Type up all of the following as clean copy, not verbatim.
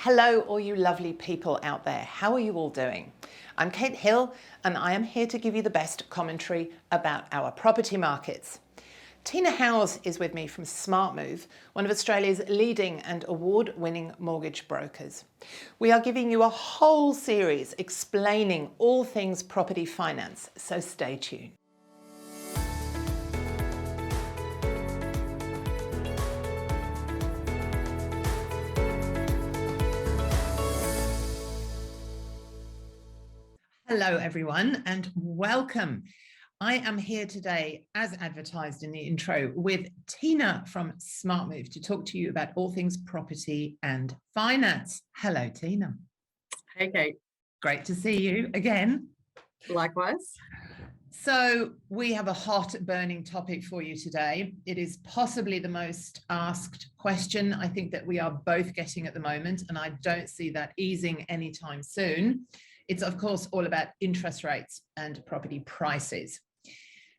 Hello, all you lovely people out there. How are you all doing? I'm Kate Hill, and I am here to give you the best commentary about our property markets. Tina Howes is with me from SmartMove, one of Australia's leading and award-winning mortgage brokers. We are giving you a whole series explaining all things property finance, so stay tuned. Hello everyone and welcome. I am here today, as advertised in the intro, with Tina from SmartMove to talk to you about all things property and finance. Hello, Tina. Hey, Kate. Great to see you again. Likewise. So we have a hot burning topic for you today. It is possibly the most asked question I think that we are both getting at the moment, and I don't see that easing anytime soon. It's, of course, all about interest rates and property prices.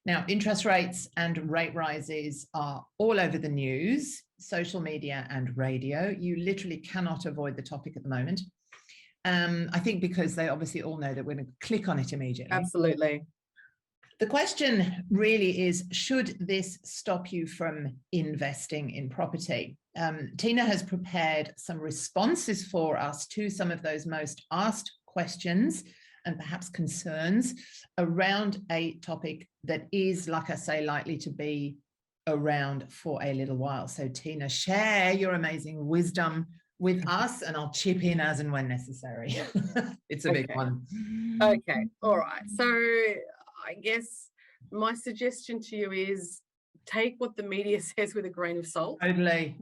Now, interest rates and rate rises are all over the news, social media and radio. You literally cannot avoid the topic at the moment. I think because they obviously all know that we're going to click on it immediately. Absolutely. The question really is, should this stop you from investing in property? Tina has prepared some responses for us to some of those most asked questions and perhaps concerns around a topic that is, like I say, likely to be around for a little while. So Tina, share your amazing wisdom with us and I'll chip in as and when necessary. It's a big one. Okay. All right. So I guess my suggestion to you is take what the media says with a grain of salt. Totally.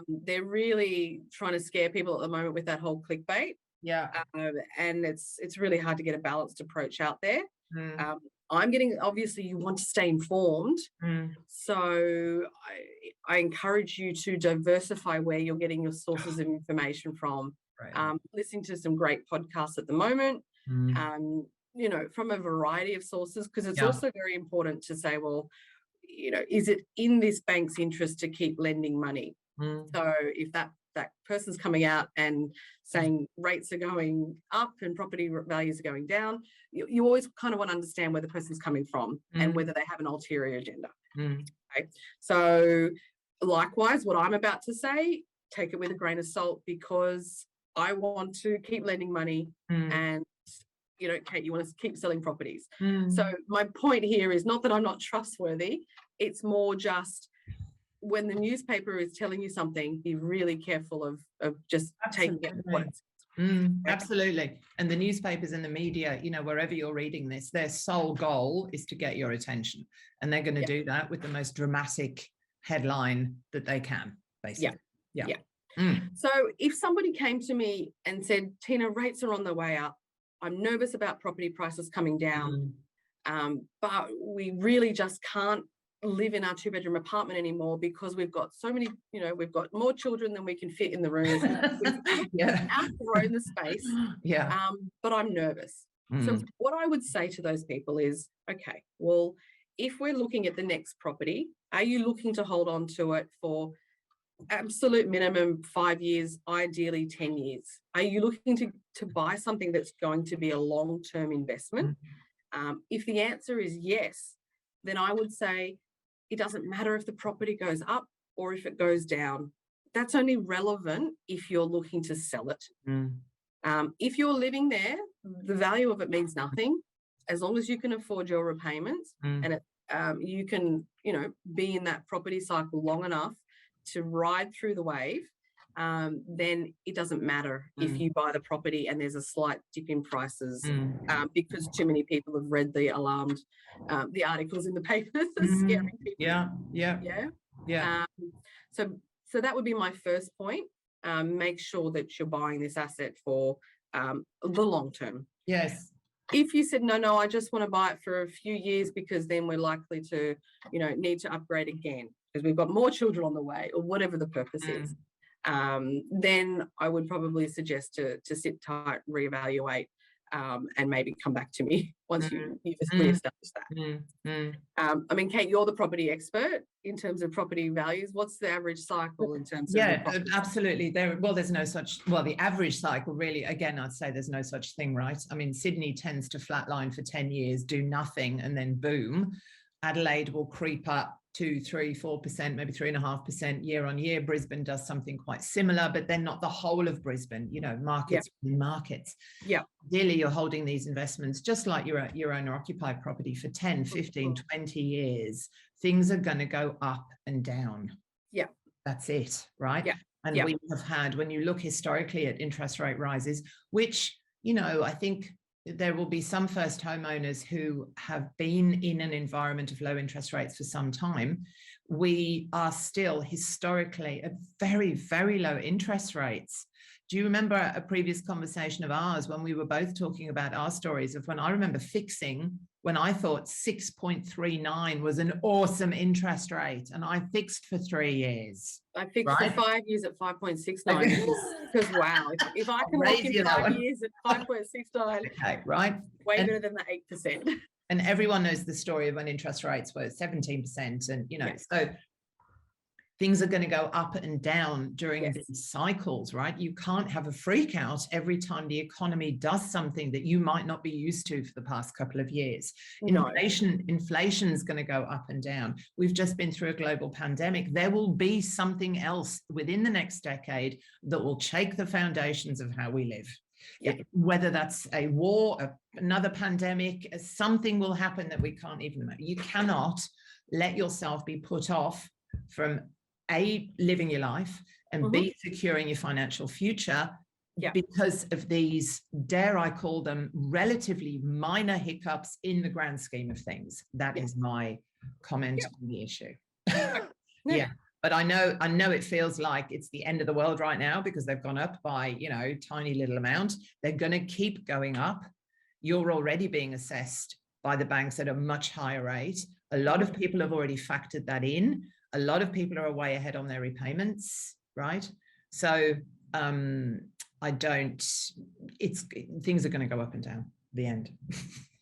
They're really trying to scare people at the moment with that whole clickbait. Yeah. And it's really hard to get a balanced approach out there. Obviously you want to stay informed. So I encourage you to diversify where you're getting your sources of information from. Right. Listening to some great podcasts at the moment, from a variety of sources, because it's also very important to say, well, is it in this bank's interest to keep lending money? So if that person's coming out and saying rates are going up and property values are going down, you always kind of want to understand where the person's coming from and whether they have an ulterior agenda. Okay? So likewise, what I'm about to say, take it with a grain of salt, because I want to keep lending money and Kate, you want to keep selling properties. So my point here is not that I'm not trustworthy. It's more just when the newspaper is telling you something, be really careful of just taking it for what it's. Absolutely. And the newspapers and the media, wherever you're reading this, their sole goal is to get your attention. And they're going to do that with the most dramatic headline that they can, basically. Yeah. So if somebody came to me and said, Tina, rates are on the way up. I'm nervous about property prices coming down. But we really just can't live in our 2-bedroom apartment anymore because we've got so many, we've got more children than we can fit in the rooms. We've outgrown the space. But I'm nervous. So what I would say to those people is, okay, well, if we're looking at the next property, are you looking to hold on to it for absolute minimum 5 years, ideally 10 years? Are you looking to buy something that's going to be a long-term investment? If the answer is yes, then I would say it doesn't matter if the property goes up or if it goes down. That's only relevant if you're looking to sell it. If you're living there, the value of it means nothing. As long as you can afford your repayments and you can, be in that property cycle long enough to ride through the wave, then it doesn't matter if you buy the property and there's a slight dip in prices because too many people have read the articles in the papers scaring people. So that would be my first point. Make sure that you're buying this asset for the long term. Yes. If you said, no, I just want to buy it for a few years because then we're likely to, need to upgrade again because we've got more children on the way or whatever the purpose is, then I would probably suggest to sit tight, reevaluate, and maybe come back to me once you've established that. I mean, Kate, you're the property expert in terms of property values. What's the average cycle in terms of? Yeah, absolutely. There's no such, the average cycle really, again, I'd say there's no such thing, right? I mean, Sydney tends to flatline for 10 years, do nothing, and then boom. Adelaide will creep up 2, 3, 4%, maybe 3.5% year on year. Brisbane does something quite similar, but then not the whole of Brisbane, markets. Yeah. Ideally, you're holding these investments just like your owner occupied property for 10, 15, 20 years. Things are going to go up and down. Yeah. That's it, right? Yeah. And we have had, when you look historically at interest rate rises, which, I think there will be some first homeowners who have been in an environment of low interest rates for some time. We are still historically at very, very low interest rates. Do you remember a previous conversation of ours when we were both talking about our stories of when I remember fixing when I thought 6.39 was an awesome interest rate and I fixed for 3 years. I fixed for 5 years at 5.69 because wow, if I can lock in 5 years at 5.69, okay, right? Way better than the 8%. And everyone knows the story of when interest rates were 17% and, so things are going to go up and down during these cycles, right? You can't have a freak out every time the economy does something that you might not be used to for the past couple of years. No. Inflation is going to go up and down. We've just been through a global pandemic. There will be something else within the next decade that will shake the foundations of how we live. Yeah. Whether that's a war, another pandemic, something will happen that we can't even imagine. You cannot let yourself be put off from A, living your life, and B, securing your financial future because of these, dare I call them, relatively minor hiccups in the grand scheme of things. That is my comment on the issue. But I know it feels like it's the end of the world right now because they've gone up by, tiny little amount. They're going to keep going up. You're already being assessed by the banks at a much higher rate. A lot of people have already factored that in. A lot of people are way ahead on their repayments, right? So things are going to go up and down, the end.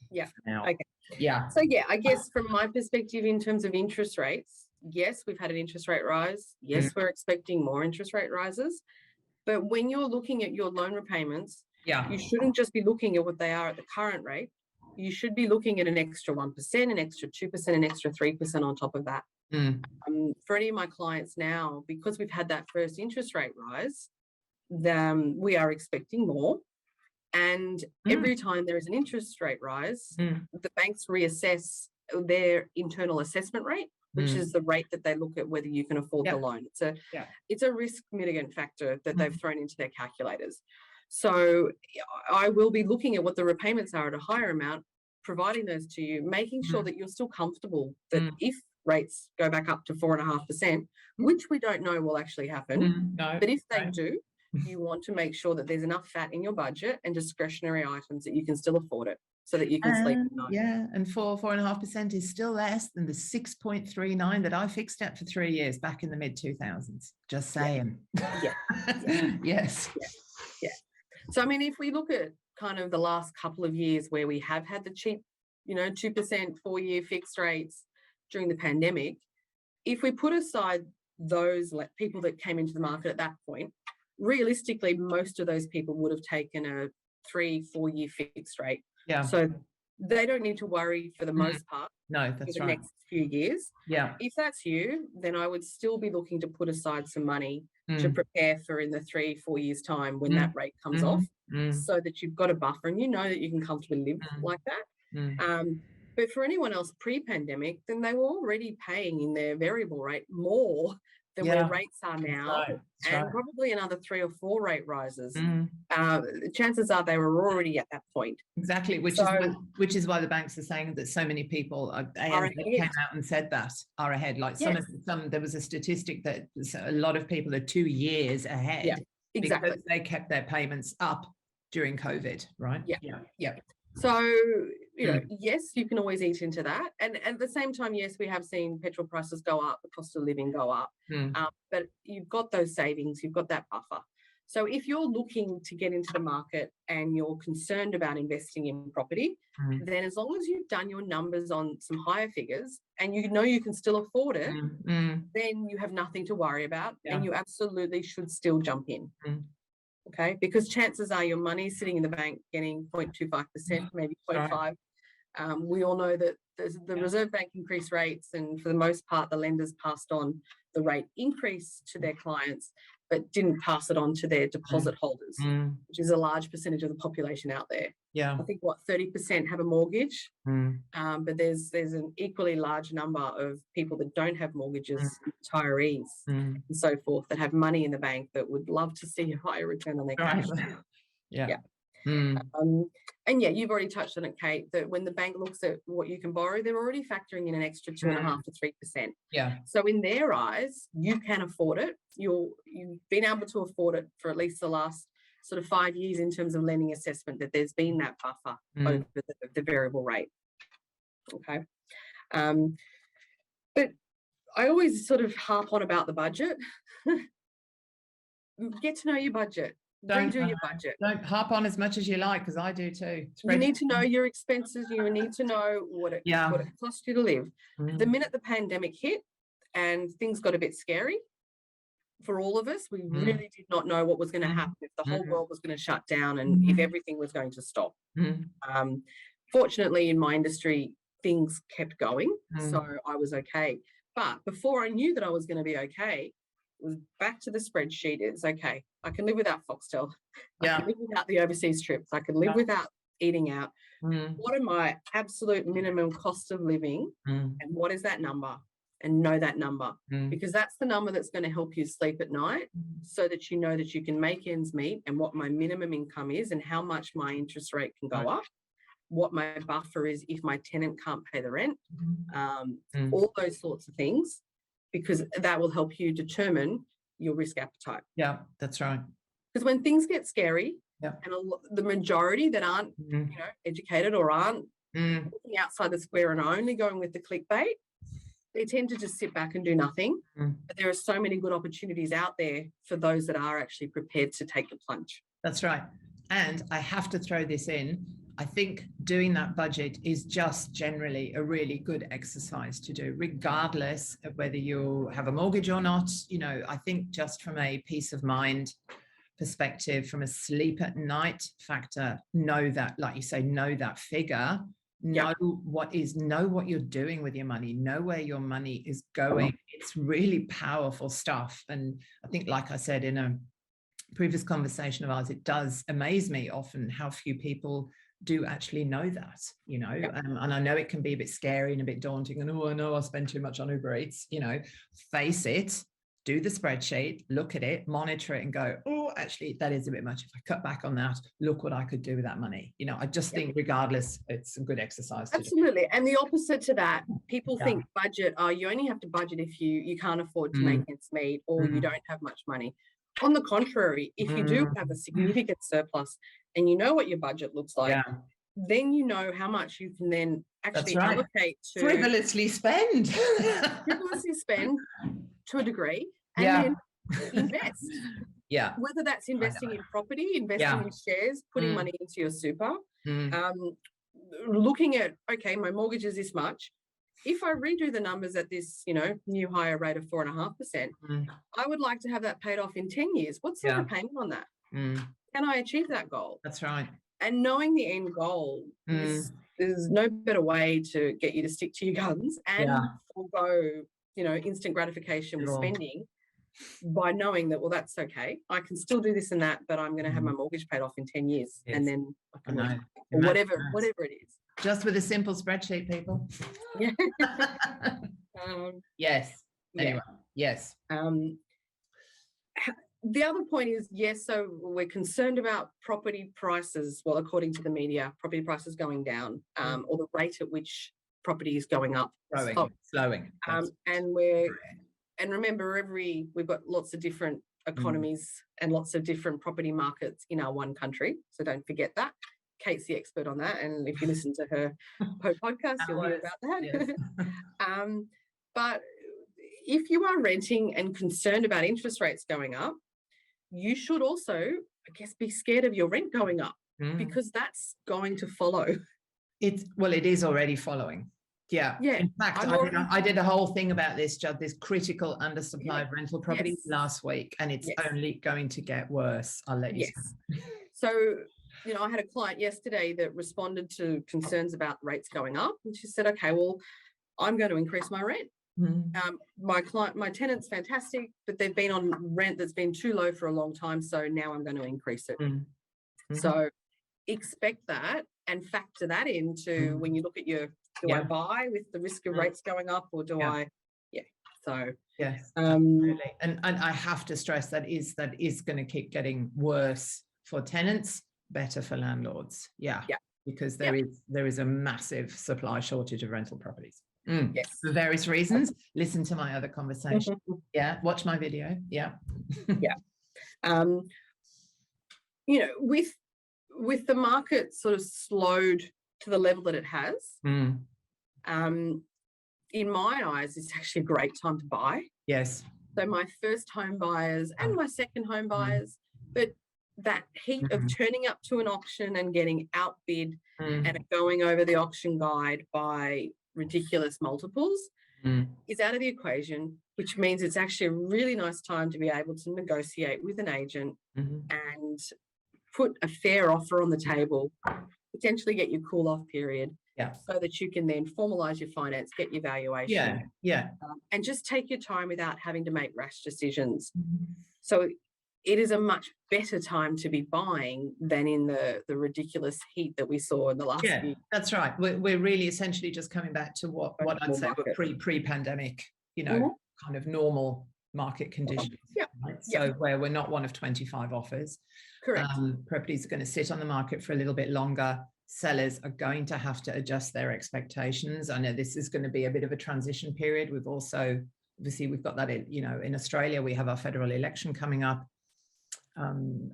Yeah. Now. Okay. Yeah. So I guess from my perspective in terms of interest rates, yes, we've had an interest rate rise. Yes, we're expecting more interest rate rises. But when you're looking at your loan repayments, you shouldn't just be looking at what they are at the current rate. You should be looking at an extra 1%, an extra 2%, an extra 3% on top of that. For any of my clients now, because we've had that first interest rate rise, we are expecting more. And every time there is an interest rate rise, the banks reassess their internal assessment rate, which is the rate that they look at whether you can afford the loan. It's a risk mitigant factor that they've thrown into their calculators. So I will be looking at what the repayments are at a higher amount, providing those to you, making sure that you're still comfortable that if rates go back up to 4.5%, which we don't know will actually happen, but if they do, you want to make sure that there's enough fat in your budget and discretionary items that you can still afford it so that you can sleep at night. Yeah, and 4.5% is still less than the 6.39 that I fixed at for 3 years back in the mid-2000s. Just saying. Yes. Yeah. So, I mean, if we look at kind of the last couple of years where we have had the cheap, 2% 4-year fixed rates during the pandemic, if we put aside those people that came into the market at that point, realistically, most of those people would have taken a 3-4 year fixed rate. Yeah. So they don't need to worry for the most part. No, that's for the next few years. Yeah. If that's you, then I would still be looking to put aside some money to prepare for in the 3-4 years' time when that rate comes off, so that you've got a buffer and you know that you can comfortably live like that. But for anyone else pre-pandemic, then they were already paying in their variable rate more than where rates are now, probably another 3 or 4 rate rises. Chances are they were already at that point. Exactly, which is why the banks are saying that so many people came out and said that are ahead. Like some there was a statistic that a lot of people are 2 years ahead because they kept their payments up during COVID, right? Yeah. So, yes, you can always eat into that. And at the same time, yes, we have seen petrol prices go up, the cost of living go up. But you've got those savings, you've got that buffer. So if you're looking to get into the market and you're concerned about investing in property, then as long as you've done your numbers on some higher figures and you know you can still afford it, then you have nothing to worry about, and you absolutely should still jump in. Okay, because chances are your money is sitting in the bank getting 0.25%, maybe 0.5%. We all know that the Reserve Bank increased rates, and for the most part, the lenders passed on the rate increase to their clients, but didn't pass it on to their deposit holders, which is a large percentage of the population out there. Yeah. I think 30% have a mortgage, but there's an equally large number of people that don't have mortgages, retirees, and so forth, that have money in the bank that would love to see a higher return on their cash. Yeah. And yeah, you've already touched on it, Kate, that when the bank looks at what you can borrow, they're already factoring in an extra 2.5% to 3%. Yeah. So in their eyes, you can afford it. You've been able to afford it for at least the last sort of 5 years in terms of lending assessment, that there's been that buffer over the variable rate. Okay. But I always sort of harp on about the budget. Get to know your budget. Redo your budget. Don't harp on as much as you like, because I do too. You need to know your expenses. You need to know what it costs you to live. The minute the pandemic hit and things got a bit scary for all of us, we really did not know what was going to happen, if the whole world was going to shut down and if everything was going to stop. Fortunately, in my industry, things kept going, so I was okay. But before I knew that I was going to be okay, it was back to the spreadsheet. It's okay. I can live without Foxtel. I can live without the overseas trips. I can live without eating out. What are my absolute minimum cost of living, and what is that number? And know that number, because that's the number that's going to help you sleep at night, so that you know that you can make ends meet, and what my minimum income is, and how much my interest rate can go up, what my buffer is if my tenant can't pay the rent, all those sorts of things, because that will help you determine your risk appetite. Yeah, that's right. Because when things get scary, and the majority that aren't educated or aren't looking outside the square and are only going with the clickbait, they tend to just sit back and do nothing. But there are so many good opportunities out there for those that are actually prepared to take the plunge. That's right. And I have to throw this in. I think doing that budget is just generally a really good exercise to do, regardless of whether you have a mortgage or not. I think just from a peace of mind perspective, from a sleep at night factor, know that, like you say, know that figure. Know what you're doing with your money, know where your money is going. It's really powerful stuff. And I think, like I said in a previous conversation of ours, it does amaze me often how few people do actually know that, and I know it can be a bit scary and a bit daunting, and I know I spend too much on Uber Eats. Face it, do the spreadsheet, look at it, monitor it, and go, oh, actually, that is a bit much. If I cut back on that, look what I could do with that money. I just think regardless, it's a good exercise. Absolutely. And the opposite to that, people think budget, you only have to budget if you can't afford to make ends meet, or you don't have much money. On the contrary, if you do have a significant surplus and you know what your budget looks like, then you know how much you can then actually allocate to frivolously spend to a degree, and then invest. Whether that's investing in property, investing in shares, putting money into your super, looking at, okay, my mortgage is this much. If I redo the numbers at this, new higher rate of 4.5%, I would like to have that paid off in 10 years. What's the repayment on that? Can I achieve that goal? That's right. And knowing the end goal is there's no better way to get you to stick to your guns and forego, instant gratification with spending, by knowing that, well, that's okay. I can still do this and that, but I'm going to have my mortgage paid off in 10 years, and then I can or whatever it is. Just with a simple spreadsheet, people. Yes. Anyway, yes. The other point is, so we're concerned about property prices. Well, according to the media, property prices going down, or the rate at which property is going up. Slowing. And remember, we've got lots of different economies and lots of different property markets in our one country. So don't forget that. Kate's the expert on that, and if you listen to her podcast, you'll hear about that. Yes. But if you are renting and concerned about interest rates going up, you should also, I guess, be scared of your rent going up, because that's going to follow. It is already following. Yeah. In fact, I did a whole thing about this, Judd, this critical undersupply of rental properties last week, and it's only going to get worse. I'll let you know. So, you know, I had a client yesterday that responded to concerns about rates going up, and she said, okay, well, I'm going to increase my rent. My tenant's fantastic, but they've been on rent that's been too low for a long time, so now I'm going to increase it. So expect that and factor that into when you look at your, do I buy with the risk of rates going up, or do I? So yes, absolutely. And I have to stress that is going to keep getting worse for tenants, better for landlords. Because there is a massive supply shortage of rental properties. For various reasons. Listen to my other conversation. Watch my video. You know, with the market sort of slowed to the level that it has, in my eyes, it's actually a great time to buy. Yes. So my first home buyers and my second home buyers, but that heat of turning up to an auction and getting outbid and it going over the auction guide by ridiculous multiples is out of the equation, which means it's actually a really nice time to be able to negotiate with an agent and put a fair offer on the table, potentially get your cool off period, so that you can then formalize your finance, get your valuation, and just take your time without having to make rash decisions. So it is a much better time to be buying than in the ridiculous heat that we saw in the last few. That's right. We're really essentially just coming back to what I'd say were pre-pandemic, you know, kind of normal market conditions. Right? So where we're not one of 25 offers. Correct. Properties are going to sit on the market for a little bit longer. Sellers are going to have to adjust their expectations. I know this is going to be a bit of a transition period. We've also, obviously, we've got that, you know, in Australia, we have our federal election coming up.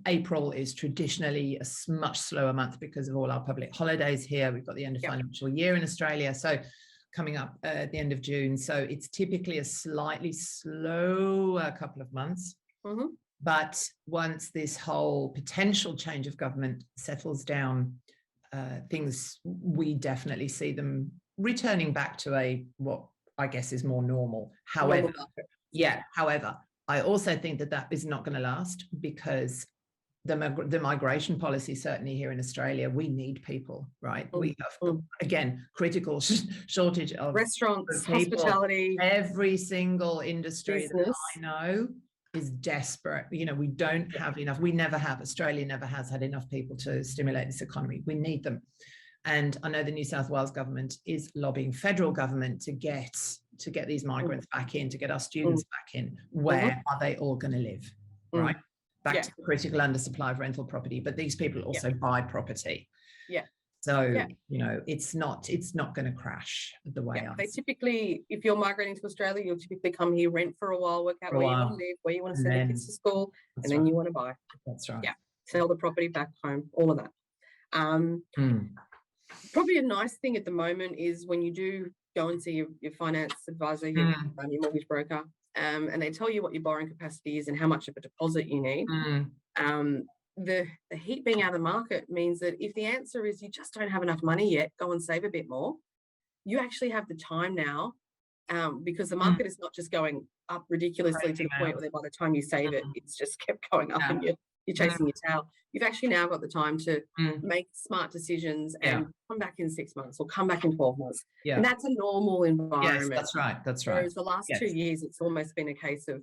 April is traditionally a much slower month because of all our public holidays here. We've got the end of financial year in Australia. So coming up at the end of June. So it's typically a slightly slower couple of months. But once this whole potential change of government settles down, things, we definitely see them returning back to what I guess is more normal. However, I also think that is not going to last, because the migration policy, certainly here in Australia, we need people, right? We have, again, critical shortage of restaurants, people. hospitality. Every single industry that I know is desperate. You know, we don't have enough. We never have. Australia never has had enough people to stimulate this economy. We need them. And I know the New South Wales government is lobbying federal government to get these migrants back in, to get our students back in. Where are they all going to live, right? Back to the critical undersupply of rental property. But these people also buy property. So, you know, it's not going to crash the way they typically, if you're migrating to Australia, you'll typically come here, rent for a while, work out where you want to live, where you want to send the kids to school, and then you want to buy. That's right. Sell the property back home, all of that. Probably a nice thing at the moment is when you do go and see your finance advisor, your mortgage broker, and they tell you what your borrowing capacity is and how much of a deposit you need. The heat being out of the market means that if the answer is you just don't have enough money yet, go and save a bit more. You actually have the time now, because the market is not just going up ridiculously to the point where by the time you save it, it's just kept going up and you're chasing your tail. You've actually now got the time to make smart decisions and come back in 6 months or come back in 12 months. And that's a normal environment. Yes, that's right. Whereas the last 2 years, it's almost been a case of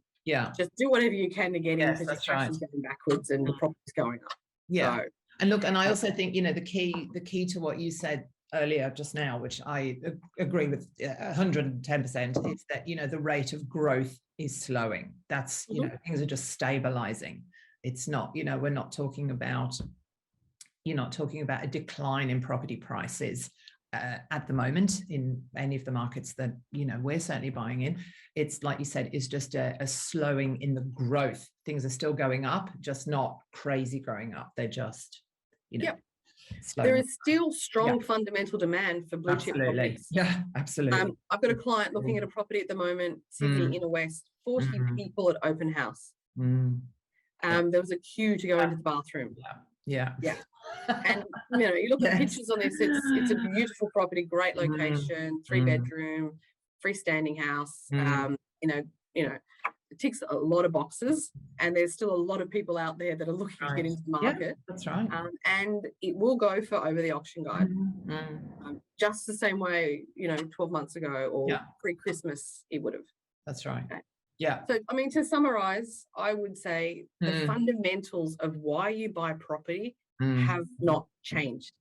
just do whatever you can to get in, because your cash is going backwards and the property's going up. So, and look, and I also think, you know, the key to what you said earlier just now, which I agree with 110%, is that, you know, the rate of growth is slowing. That's, you know, things are just stabilizing. It's not, you know, you're not talking about a decline in property prices at the moment in any of the markets that, you know, we're certainly buying in. It's like you said, it's just a slowing in the growth. Things are still going up, just not crazy growing up. They're just, you know, there is still strong fundamental demand for blue chip properties. Yeah, absolutely. I've got a client looking at a property at the moment, Sydney Inner West, 40 people at open house. There was a queue to go into the bathroom. Yeah. And you look at Yes. pictures on this, it's a beautiful property, great location, 3-bedroom, freestanding house. It ticks a lot of boxes, and there's still a lot of people out there that are looking to get into the market. That's right. And it will go for over the auction guide. Just the same way, 12 months ago or pre-Christmas it would have. That's right. Okay. Yeah. So, to summarize, I would say the fundamentals of why you buy property have not changed.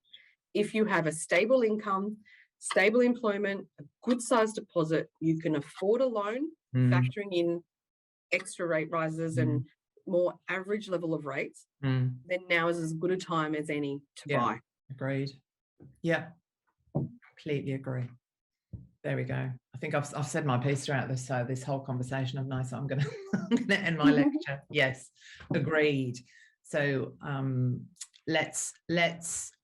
If you have a stable income, stable employment, a good sized deposit, you can afford a loan, factoring in extra rate rises and more average level of rates, then now is as good a time as any to buy. Agreed. Yeah, completely agree. There we go. I think I've said my piece throughout this whole conversation of nice. So I'm gonna end my lecture. Yes, agreed. So let's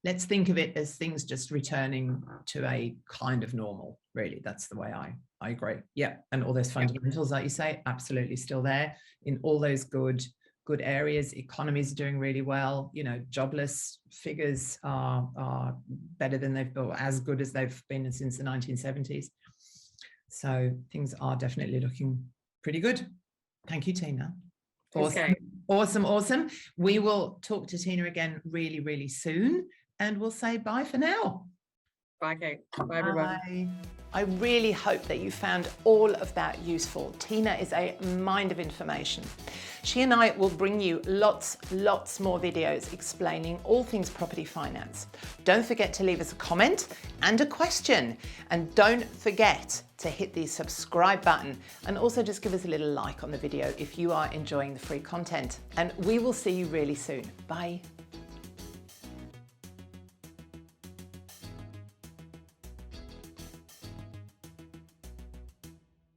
think of it as things just returning to a kind of normal. Really, that's the way I agree. Yeah, and all those fundamentals, like you say, absolutely still there in all those good areas. Economies are doing really well. Jobless figures are better than they've been, as good as they've been since the 1970s. So things are definitely looking pretty good. Thank you, Tina. Awesome. Okay. Awesome. We will talk to Tina again really, really soon, and we'll say bye for now. Bye, Kate. Bye, everybody. I really hope that you found all of that useful. Tina is a mind of information. She and I will bring you lots more videos explaining all things property finance. Don't forget to leave us a comment and a question. And don't forget to hit the subscribe button, and also just give us a little like on the video if you are enjoying the free content. And we will see you really soon. Bye.